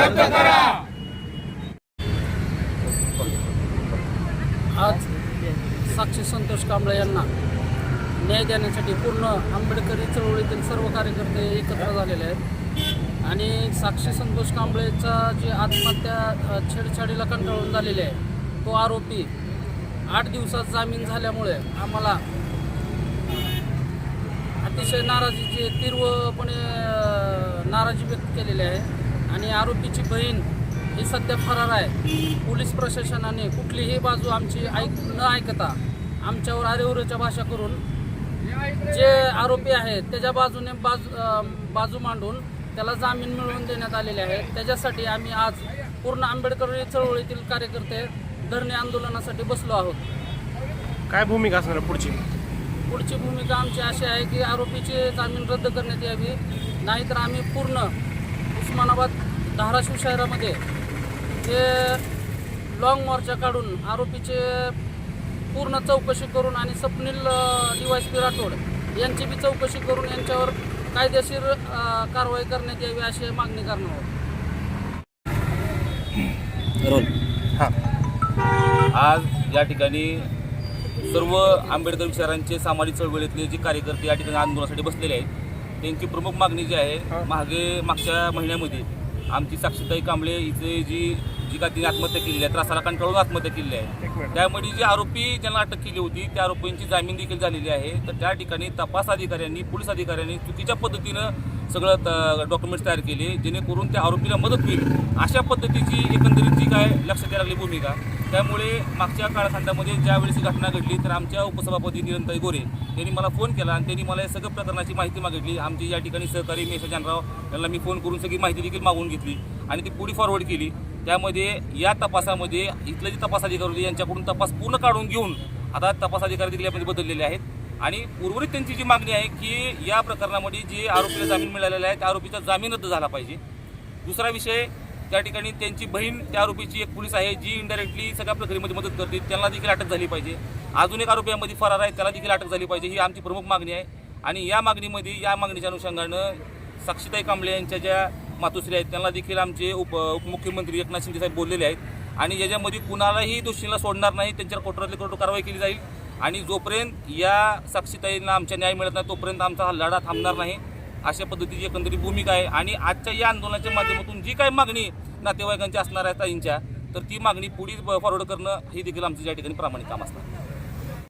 रद्द करा। आज साक्षी संतोष कांबळे यांना न्याय देण्यासाठी पूर्ण आंबेडकरी चळवळीतील सर्व कार्यकर्ते एकत्र झालेले आहेत आणि साक्षी संतोष कांबळेचा जे आत्महत्या छेडछाडीला कंटाळून झालेले आहे तो आरोपी 8 दिवसात जामीन झाल्यामुळे आम्हाला अतिशय तीव्रपणे नाराजी व्यक्त केलेली आहे आणि आरोपीची बहीण ही सध्या फरार आहे। पोलीस प्रशासनाने कुठलीही बाजू आमची न ऐकता आमच्यावर आरेवरेच्या भाषा करून जे आरोपी आहेत त्याच्या बाजूने बाजू मांडून त्याला जामीन मिळवून देण्यात आलेले आहे। त्याच्यासाठी आम्ही आज पूर्ण आंबेडकरी चळवळीतील कार्यकर्ते धरणे आंदोलनासाठी बसलो आहोत। काय भूमिका असणार पुढची भूमिका आमची अशी आहे की आरोपीचे जामीन रद्द करण्यात यावी, नाहीतर आम्ही पूर्ण उस्मानाबाद धाराशिव शहरामध्ये हे लॉंग मोर्चा काढून आरोपीचे पूर्ण चौकशी करून आणि स्वप्नील DYSP राठोड यांची बी चौकशी करून यांच्यावर कायदेशीर कारवाई करण्यात यावी अशी मागणी करणार आहोत। आज या ठिकाणी सर्व आंबेडकर विचारांचे सामाजिक चळवळीतले जे कार्यकर्ते या ठिकाणी आंदोलनासाठी बसलेले आहेत त्यांची प्रमुख मागणी जी आहे मागच्या महिन्यामध्ये आमची साक्षीताई कांबळे हिचे जी का तिने आत्महत्या केलेली आहे, त्रासाला कंटाळून आत्महत्या केलेली आहे, त्यामध्ये जे आरोपी ज्यांना अटक केली होती त्या आरोपींची जामीन देखील झालेली आहे। तर त्या ठिकाणी तपास अधिकाऱ्यांनी पोलीस अधिकाऱ्यांनी चुकीच्या पद्धतीनं सगळं डॉक्युमेंट्स तयार केले जेणेकरून त्या आरोपीला मदत होईल अशा पद्धतीची एकंदरीत जी काय लक्षात यायला लागली भूमिका। त्यामुळे मागच्या काळखंडामध्ये ज्यावेळेस ही घटना घडली तर आमच्या उपसभापती निरंताई गोरे यांनी मला फोन केला आणि त्यांनी मला या सगळ्या प्रकरणाची माहिती मागितली। आमची या ठिकाणी सहकारी मेशा जानराव यांना मी फोन करून सगळी माहिती देखील मागून घेतली आणि ती पुढे फॉरवर्ड केली। त्यामध्ये या तपासामध्ये इथले जे तपास अधिकारी होते यांच्याकडून तपास पूर्ण काढून घेऊन आता तपास अधिकारी देखील यामध्ये बदललेले आहेत आणि उर्वरित त्यांची जी मागणी आहे की या प्रकरणामध्ये जे आरोपीला जामीन मिळालेला आहे त्या आरोपीचा जामीन रद्द झाला पाहिजे। दुसरा विषय त्या ठिकाणी त्यांची बहीण त्या आरोपीची एक पोलीस आहे जी इनडायरेक्टली सगळ्या प्रक्रियेमध्ये मदत करते, त्यांना देखील अटक झाली पाहिजे। अजून एक आरोपी यामध्ये फरार आहे त्याला देखील अटक झाली पाहिजे, ही आमची प्रमुख मागणी आहे। आणि या मागणीच्या अनुषंगानं साक्षीताई कांबळे यांच्या ज्या मातोश्री आहेत त्यांना देखील आमचे उपमुख्यमंत्री एकनाथ शिंदे साहेब बोललेले आहेत आणि याच्यामध्ये कुणालाही दोषीला सोडणार नाही, त्यांच्यावर कठोरातली कठोर कारवाई केली जाईल आणि जोपर्यंत या साक्षीताईंना आमच्या न्याय मिळत नाही तोपर्यंत आमचा हा लढा थांबणार नाही अशा पद्धतीची एकंदरीत भूमिका आहे। आणि आजच्या या आंदोलनाच्या माध्यमातून जी काही मागणी नातेवाईकांची असणार आहे ताईंच्या तर ती मागणी पुढे फॉरवर्ड करणं ही देखील आमचं या ठिकाणी प्रामाणिक काम असणार।